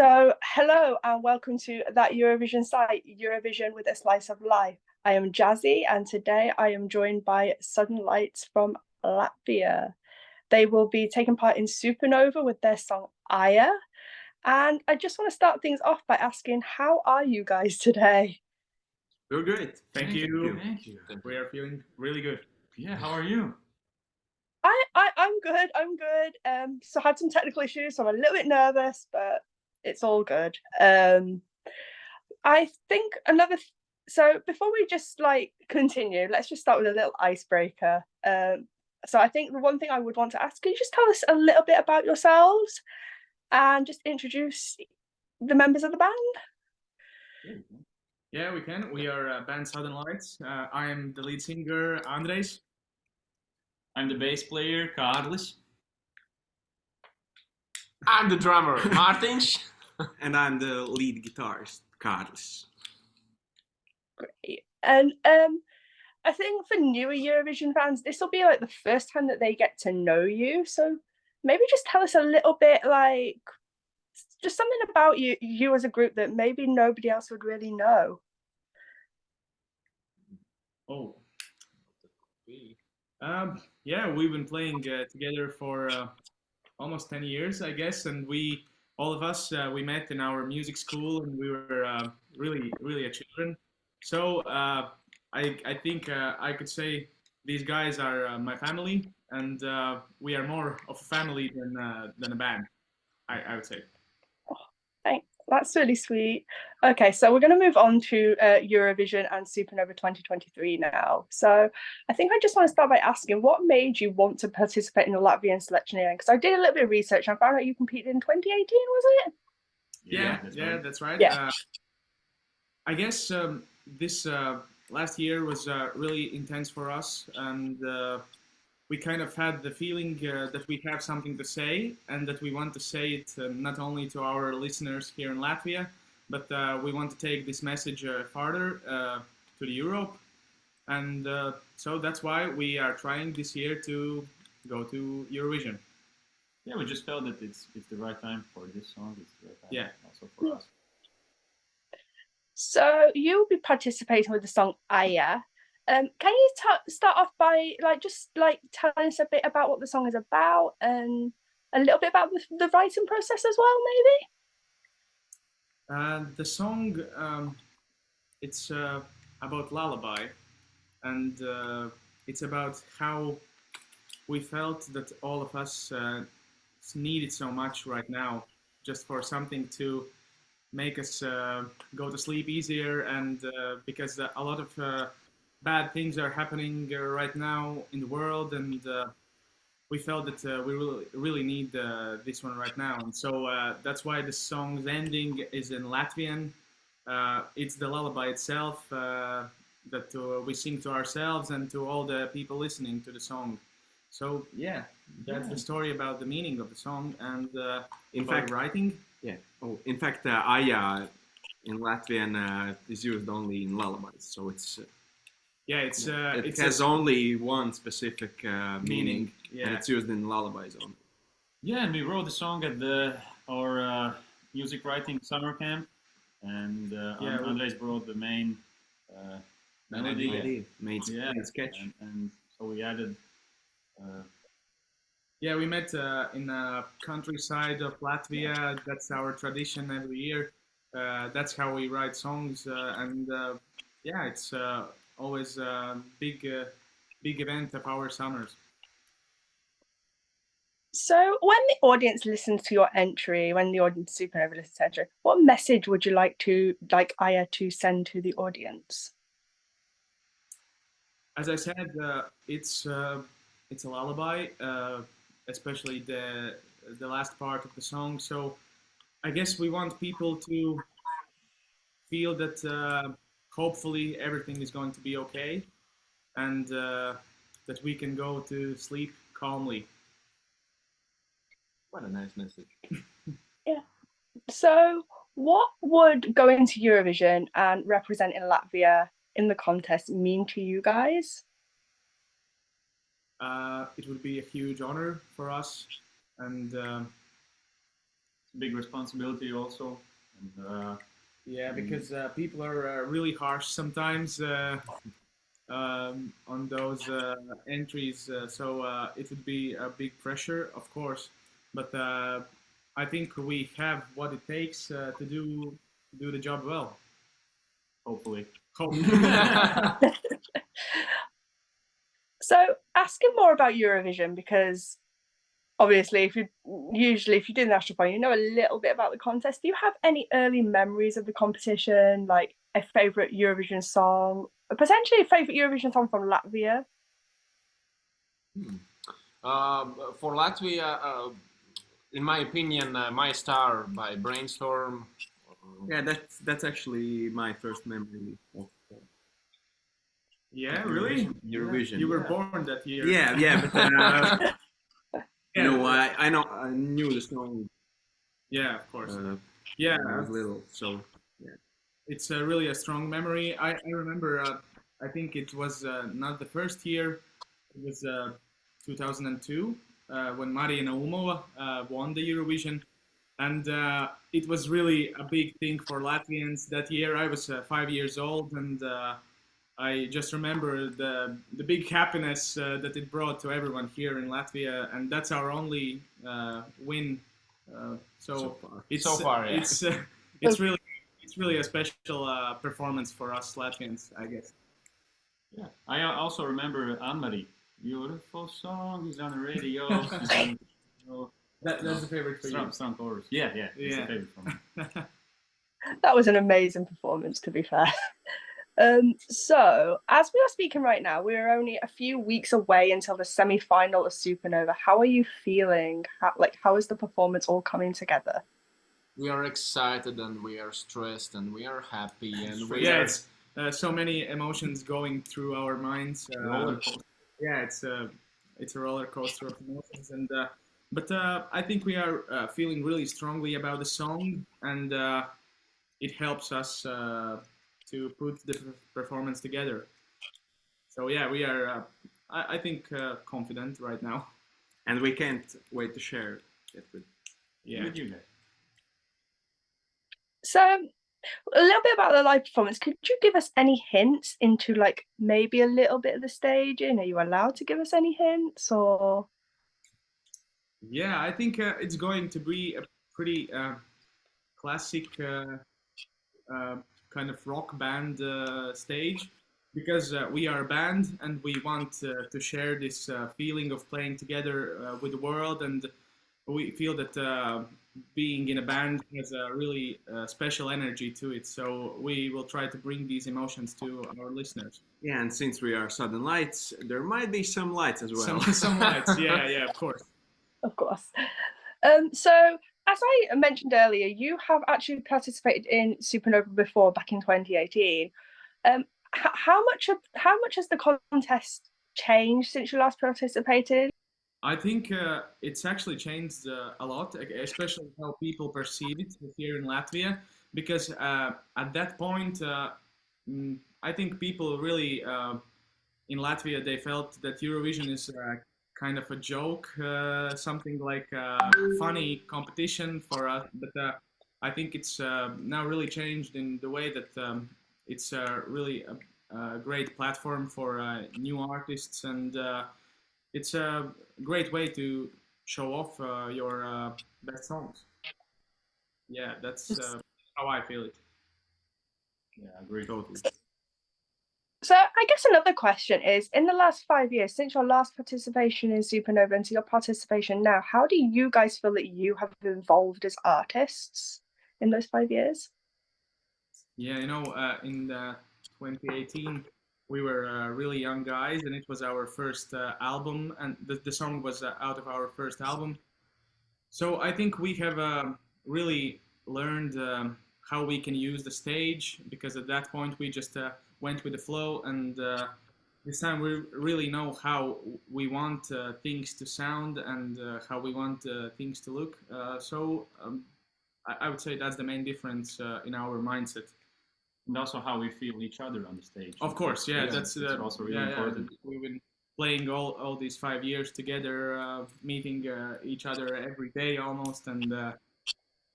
So, hello and welcome to that Eurovision site, Eurovision with a Slice of Life. I am Jazzi, and today I am joined by Southern Lights from Latvia. They will be taking part in Supernova with their song Aijā. And I just want to start things off by asking, how are you guys today? We're great. Thank you. We are feeling really good. Yeah, how are you? I'm good. So I had some technical issues, so I'm a little bit nervous, but it's all good. I think so before we just continue, let's just start with a little icebreaker. So I think the one thing I would want to ask, can you just tell us a little bit about yourselves and just introduce the members of the band? Yeah, we can. We are band Southern Lights. I am the lead singer, Andres. I'm the bass player, Kārlis. I'm the drummer, Mārtiņš. And I'm the lead guitarist, Kārlis. Great. And I think for newer Eurovision fans, this will be like the first time that they get to know you. So maybe just tell us a little bit, just something about you as a group that maybe nobody else would really know. Oh. Yeah, we've been playing together for almost 10 years, I guess, and all of us, we met in our music school, and we were really a children. So I think I could say these guys are my family, and we are more of a family than a band, I would say. Oh, thanks. That's really sweet. Okay, so we're going to move on to Eurovision and Supernova 2023 now. So I think I just want to start by asking, what made you want to participate in the Latvian selection again? Because I did a little bit of research and I found out you competed in 2018, was it? Yeah, that's right. Yeah. I guess this last year was really intense for us, and we kind of had the feeling that we have something to say, and that we want to say it not only to our listeners here in Latvia, but we want to take this message farther to Europe. And so that's why we are trying this year to go to Eurovision. Yeah, we just felt that it's the right time for this song. It's the right time also for us. So you'll be participating with the song Aijā. Can you start off by telling us a bit about what the song is about and a little bit about the writing process as well, maybe? The song, it's about lullaby, and it's about how we felt that all of us need it so much right now, just for something to make us go to sleep easier, and because a lot of bad things are happening right now in the world, and we felt that we really need this one right now. And so that's why the song's ending is in Latvian. It's the lullaby itself that we sing to ourselves and to all the people listening to the song. So yeah, that's the story about the meaning of the song, and in fact writing. Yeah. Oh, in fact, Aijā in Latvian is used only in lullabies, so it's. It has only one specific meaning, and it's used in lullabies only. Yeah, and we wrote the song at our music writing summer camp, and Andres brought the main melody, main sketch, and so we added. We met in the countryside of Latvia. That's our tradition every year. That's how we write songs, and it's always a big event of our summers. So when the audience listens to your entry, when the audience Supernova listens to entry, what message would you like Aijā to send to the audience? As I said, it's a lullaby, especially the last part of the song. So I guess we want people to feel that hopefully everything is going to be okay, and that we can go to sleep calmly. What a nice message. Yeah. So what would going to Eurovision and representing Latvia in the contest mean to you guys? It would be a huge honor for us, and big responsibility also. And, yeah, because people are really harsh sometimes on those entries, so it would be a big pressure, of course. But I think we have what it takes to do the job well. hopefully. So, asking more about Eurovision, because obviously, if you do the national final, you know a little bit about the contest. Do you have any early memories of the competition, like a favorite Eurovision song, potentially a favorite Eurovision song from Latvia? For Latvia, in my opinion, My Star by Brainstorm. Yeah, that's actually my first memory of yeah, really? Eurovision. You were born that year. Yeah, but you know, I knew the song. Yeah, of course. Yeah, when I was little, so yeah. It's really a strong memory. I remember. I think it was not the first year. It was 2002 when Marija Naumova won the Eurovision, and it was really a big thing for Latvians that year. I was 5 years old, and I just remember the big happiness that it brought to everyone here in Latvia, and that's our only win. So far, yeah. It's really a special performance for us Latvians, I guess. Yeah, I also remember Anne-Marie. Beautiful song is on the radio. That's a favorite for you. Strong chorus. Yeah. It's a favorite for me. That was an amazing performance, to be fair. So, as we are speaking right now, we're only a few weeks away until the semi-final of Supernova. How are you feeling? How is the performance all coming together? We are excited and we are stressed and we are happy and it's so many emotions going through our minds. It's a roller coaster of emotions, and but I think we are feeling really strongly about the song, and it helps us to put the performance together. So yeah, we are, I think, confident right now. And we can't wait to share it with you guys. So, a little bit about the live performance. Could you give us any hints into maybe a little bit of the staging? Are you allowed to give us any hints, or? Yeah, I think it's going to be a pretty classic kind of rock band stage, because we are a band and we want to share this feeling of playing together with the world, and we feel that being in a band has a really special energy to it, so we will try to bring these emotions to our listeners. Yeah, and since we are Southern Lights, there might be some lights as well. Some lights, yeah, of course. Of course. So, as I mentioned earlier, you have actually participated in Supernova before, back in 2018. How much has the contest changed since you last participated? I think it's actually changed a lot, especially how people perceive it here in Latvia, because at that point, I think people really in Latvia, they felt that Eurovision is kind of a joke, something like a funny competition for us. But I think it's now really changed in the way that it's really a great platform for new artists, and it's a great way to show off your best songs. Yeah, that's how I feel it. Yeah, I agree totally. So I guess another question is, in the last 5 years, since your last participation in Supernova and to your participation now, how do you guys feel that you have evolved as artists in those 5 years? Yeah, in 2018, we were really young guys, and it was our first album, and the song was out of our first album. So I think we have really learned how we can use the stage, because at that point we just went with the flow, and this time we really know how we want things to sound, and how we want things to look. So I would say that's the main difference in our mindset. And also how we feel each other on the stage. Of course, yeah, that's also really important. We've been playing all these 5 years together, meeting each other every day almost, and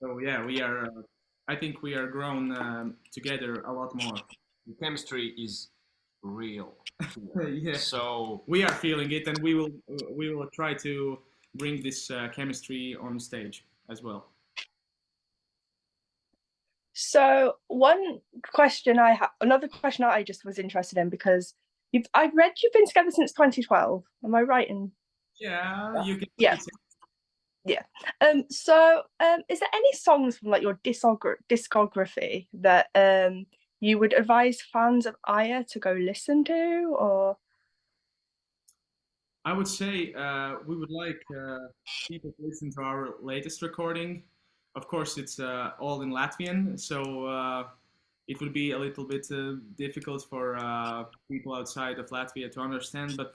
So yeah, we are. I think we are grown together a lot more. The chemistry is real. Yeah. So we are feeling it, and we will try to bring this chemistry on stage as well. So another question I just was interested in, because I've read you've been together since 2012. Am I right in? Yeah, you can. Yeah. Yeah. So, is there any songs from like your discography that you would advise fans of Aijā to go listen to, or? I would say we would like people to listen to our latest recording. Of course, it's all in Latvian, so it would be a little bit difficult for people outside of Latvia to understand. But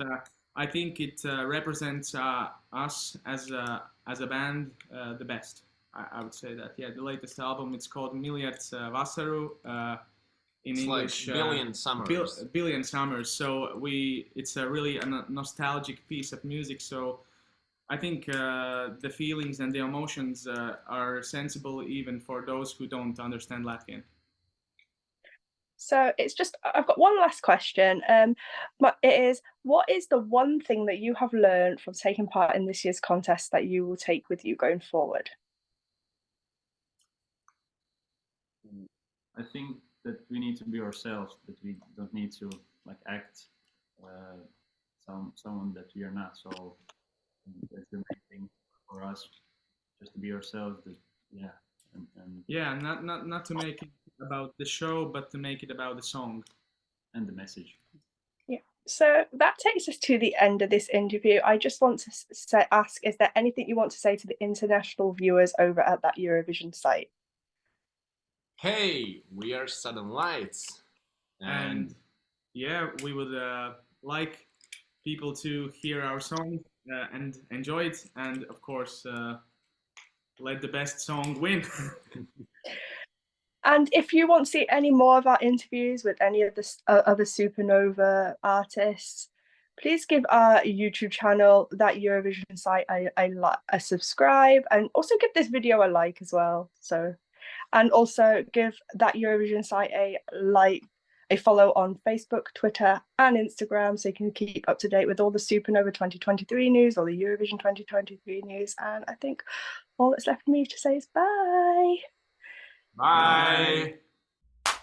I think it represents us as a band the best. I would say that. Yeah, the latest album, it's called Miljards Vasaru. In it's English, like Billion Summers. Billion Summers. So it's a really a nostalgic piece of music. So I think the feelings and the emotions are sensible even for those who don't understand Latvian. So I've got one last question. But it is, what is the one thing that you have learned from taking part in this year's contest that you will take with you going forward? I think that we need to be ourselves, that we don't need to like act someone that we are not. So that's the main thing for us, just to be ourselves. Yeah, not to make it about the show, but to make it about the song and the message. Yeah. So that takes us to the end of this interview. I just want to ask, is there anything you want to say to the international viewers over at that Eurovision site? Hey, we are Southern Lights. And yeah, we would like people to hear our song and enjoy it. And of course, let the best song win. And if you want to see any more of our interviews with any of the other Supernova artists, please give our YouTube channel, That Eurovision Site, a subscribe, and also give this video a like as well. And also give That Eurovision Site a follow on Facebook, Twitter, and Instagram, so you can keep up to date with all the Supernova 2023 news, all the Eurovision 2023 news. And I think all that's left for me to say is bye. Bye. Bye.